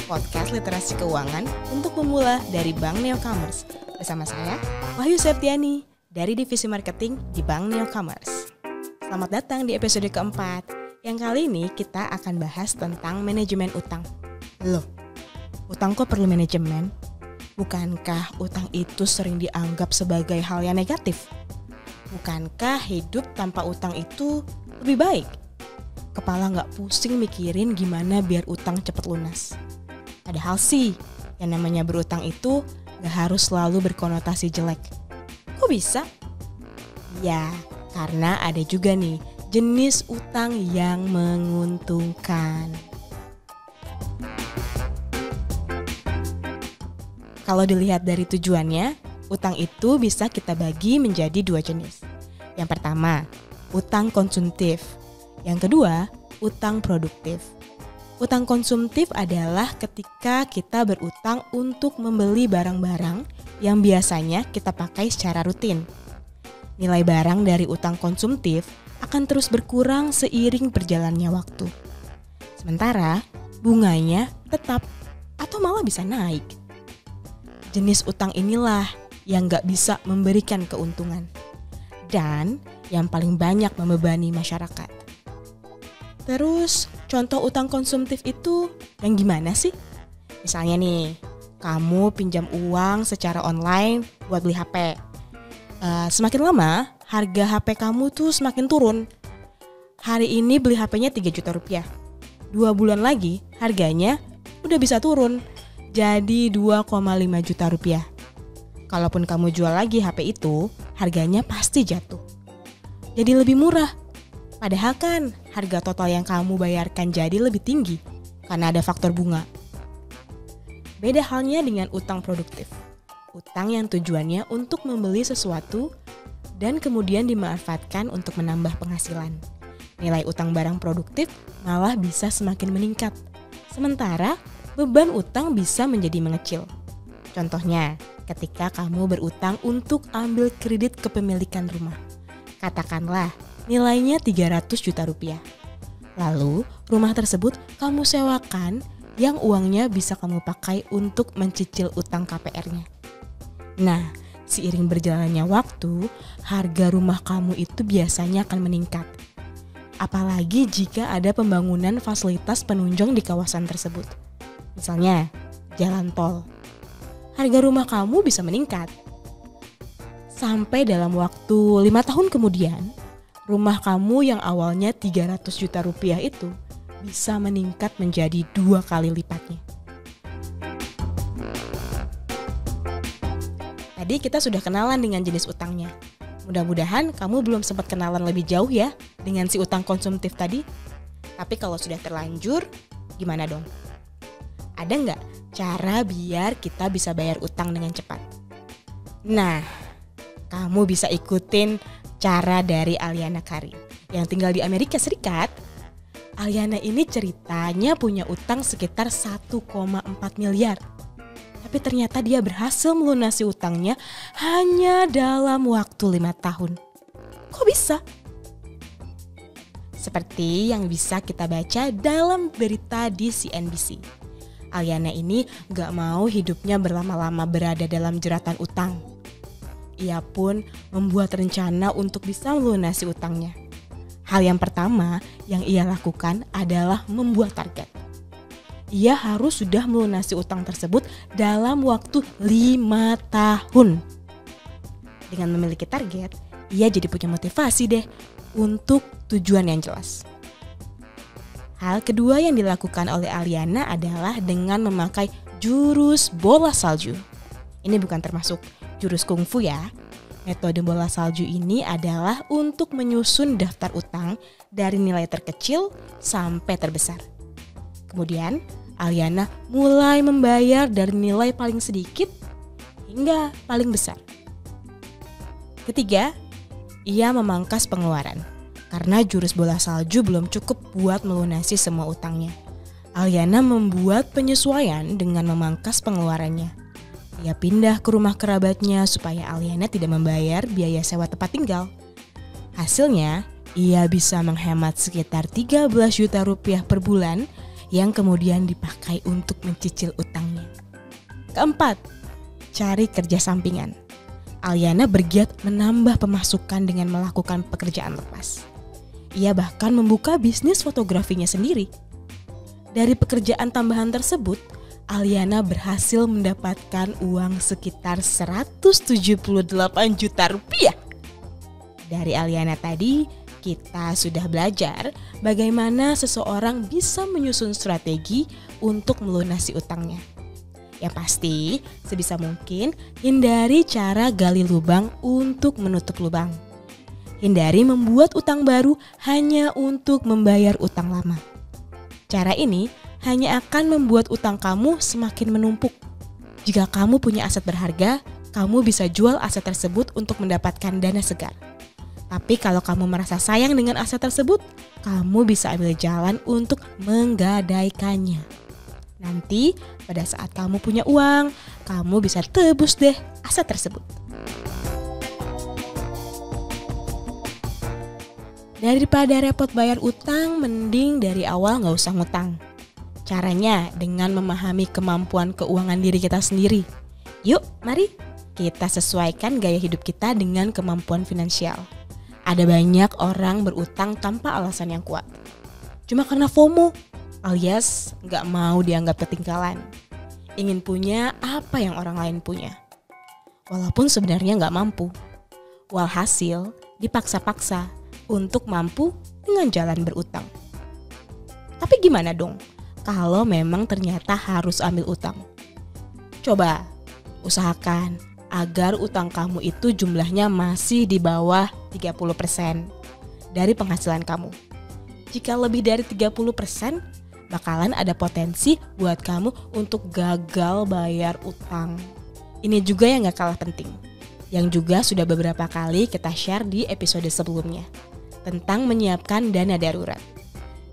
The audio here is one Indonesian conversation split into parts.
podcast literasi keuangan untuk pemula dari Bank Neocommerce. Bersama saya, Wahyu Septiani dari Divisi Marketing di Bank Neocommerce. Selamat datang di episode keempat, yang kali ini kita akan bahas tentang manajemen utang. Loh, utang kok perlu manajemen? Bukankah utang itu sering dianggap sebagai hal yang negatif? Bukankah hidup tanpa utang itu lebih baik? Kepala nggak pusing mikirin gimana biar utang cepat lunas. Padahal sih, yang namanya berutang itu nggak harus selalu berkonotasi jelek. Kok bisa? Ya, karena ada juga nih jenis utang yang menguntungkan. Kalau dilihat dari tujuannya, utang itu bisa kita bagi menjadi dua jenis. Yang pertama, utang konsumtif. Yang kedua, utang produktif. Utang konsumtif adalah ketika kita berutang untuk membeli barang-barang yang biasanya kita pakai secara rutin. Nilai barang dari utang konsumtif akan terus berkurang seiring berjalannya waktu. Sementara bunganya tetap atau malah bisa naik. Jenis utang inilah yang gak bisa memberikan keuntungan dan yang paling banyak membebani masyarakat. Terus contoh utang konsumtif itu yang gimana sih? Misalnya nih, kamu pinjam uang secara online buat beli HP. Semakin lama harga HP kamu tuh semakin turun. Hari ini beli HP-nya 3 juta rupiah. 2 bulan lagi harganya udah bisa turun jadi 2,5 juta rupiah. Kalaupun kamu jual lagi HP itu, harganya pasti jatuh. Jadi lebih murah. Padahal kan harga total yang kamu bayarkan jadi lebih tinggi karena ada faktor bunga. Beda halnya dengan utang produktif. Utang yang tujuannya untuk membeli sesuatu dan kemudian dimanfaatkan untuk menambah penghasilan. Nilai utang barang produktif malah bisa semakin meningkat. Sementara beban utang bisa menjadi mengecil. Contohnya, ketika kamu berutang untuk ambil kredit kepemilikan rumah. Katakanlah nilainya 300 juta rupiah. Lalu rumah tersebut kamu sewakan yang uangnya bisa kamu pakai untuk mencicil utang KPR-nya. Nah, seiring berjalannya waktu, harga rumah kamu itu biasanya akan meningkat. Apalagi jika ada pembangunan fasilitas penunjang di kawasan tersebut. Misalnya, jalan tol. Harga rumah kamu bisa meningkat. Sampai dalam waktu 5 tahun kemudian, rumah kamu yang awalnya 300 juta rupiah itu bisa meningkat menjadi 2 kali lipatnya. Tadi kita sudah kenalan dengan jenis utangnya. Mudah-mudahan kamu belum sempat kenalan lebih jauh ya dengan si utang konsumtif tadi. Tapi kalau sudah terlanjur, gimana dong? Ada nggak cara biar kita bisa bayar utang dengan cepat? Nah, kamu bisa ikutin cara dari Aliana Karim yang tinggal di Amerika Serikat. Aliana ini ceritanya punya utang sekitar 1,4 miliar. Tapi ternyata dia berhasil melunasi utangnya hanya dalam waktu 5 tahun. Kok bisa? Seperti yang bisa kita baca dalam berita di CNBC. Aliana ini gak mau hidupnya berlama-lama berada dalam jeratan utang. Ia pun membuat rencana untuk bisa melunasi utangnya. Hal yang pertama yang ia lakukan adalah membuat target. Ia harus sudah melunasi utang tersebut dalam waktu 5 tahun. Dengan memiliki target, ia jadi punya motivasi deh untuk tujuan yang jelas. Hal kedua yang dilakukan oleh Aliana adalah dengan memakai jurus bola salju. Ini bukan termasuk jurus kungfu ya. Metode bola salju ini adalah untuk menyusun daftar utang dari nilai terkecil sampai terbesar. Kemudian Aliana mulai membayar dari nilai paling sedikit hingga paling besar. Ketiga, ia memangkas pengeluaran. Karena jurus bola salju belum cukup buat melunasi semua utangnya. Aliana membuat penyesuaian dengan memangkas pengeluarannya. Ia pindah ke rumah kerabatnya supaya Aliana tidak membayar biaya sewa tempat tinggal. Hasilnya, ia bisa menghemat sekitar 13 juta rupiah per bulan yang kemudian dipakai untuk mencicil utangnya. Keempat, cari kerja sampingan. Aliana bergiat menambah pemasukan dengan melakukan pekerjaan lepas. Ia bahkan membuka bisnis fotografinya sendiri. Dari pekerjaan tambahan tersebut, Aliana berhasil mendapatkan uang sekitar 178 juta rupiah. Dari Aliana tadi, kita sudah belajar bagaimana seseorang bisa menyusun strategi untuk melunasi utangnya. Yang pasti, sebisa mungkin hindari cara gali lubang untuk menutup lubang. Hindari membuat utang baru hanya untuk membayar utang lama. Cara ini hanya akan membuat utang kamu semakin menumpuk. Jika kamu punya aset berharga, kamu bisa jual aset tersebut untuk mendapatkan dana segar. Tapi kalau kamu merasa sayang dengan aset tersebut, kamu bisa ambil jalan untuk menggadaikannya. Nanti pada saat kamu punya uang, kamu bisa tebus deh aset tersebut. Daripada repot bayar utang, mending dari awal gak usah ngutang. Caranya dengan memahami kemampuan keuangan diri kita sendiri. Yuk, mari kita sesuaikan gaya hidup kita dengan kemampuan finansial. Ada banyak orang berutang tanpa alasan yang kuat. Cuma karena FOMO, alias gak mau dianggap ketinggalan. Ingin punya apa yang orang lain punya. Walaupun sebenarnya gak mampu. Walhasil dipaksa-paksa untuk mampu dengan jalan berutang. Tapi gimana dong kalau memang ternyata harus ambil utang? Coba usahakan agar utang kamu itu jumlahnya masih di bawah 30% dari penghasilan kamu. Jika lebih dari 30%, bakalan ada potensi buat kamu untuk gagal bayar utang. Ini juga yang gak kalah penting, yang juga sudah beberapa kali kita share di episode sebelumnya, tentang menyiapkan dana darurat.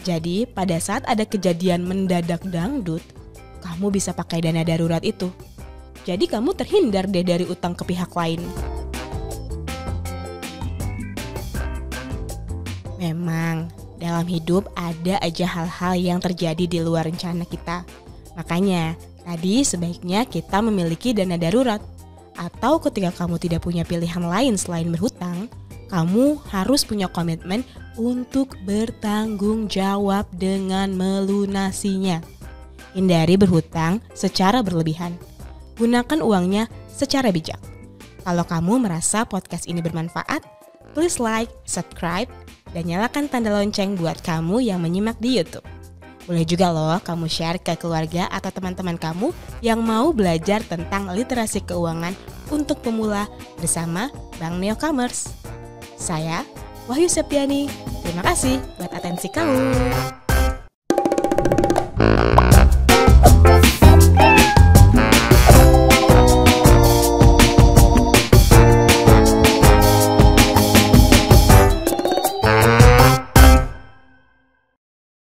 Jadi pada saat ada kejadian mendadak dangdut, kamu bisa pakai dana darurat itu. Jadi kamu terhindar deh dari utang ke pihak lain. Memang dalam hidup ada aja hal-hal yang terjadi di luar rencana kita. Makanya tadi sebaiknya kita memiliki dana darurat. Atau ketika kamu tidak punya pilihan lain selain berhutang, kamu harus punya komitmen untuk bertanggung jawab dengan melunasinya. Hindari berhutang secara berlebihan. Gunakan uangnya secara bijak. Kalau kamu merasa podcast ini bermanfaat, please like, subscribe, dan nyalakan tanda lonceng buat kamu yang menyimak di YouTube. Boleh juga loh kamu share ke keluarga atau teman-teman kamu yang mau belajar tentang literasi keuangan untuk pemula bersama Bank Neocommerce. Saya Wahyu Septiani. Terima kasih buat atensi kamu.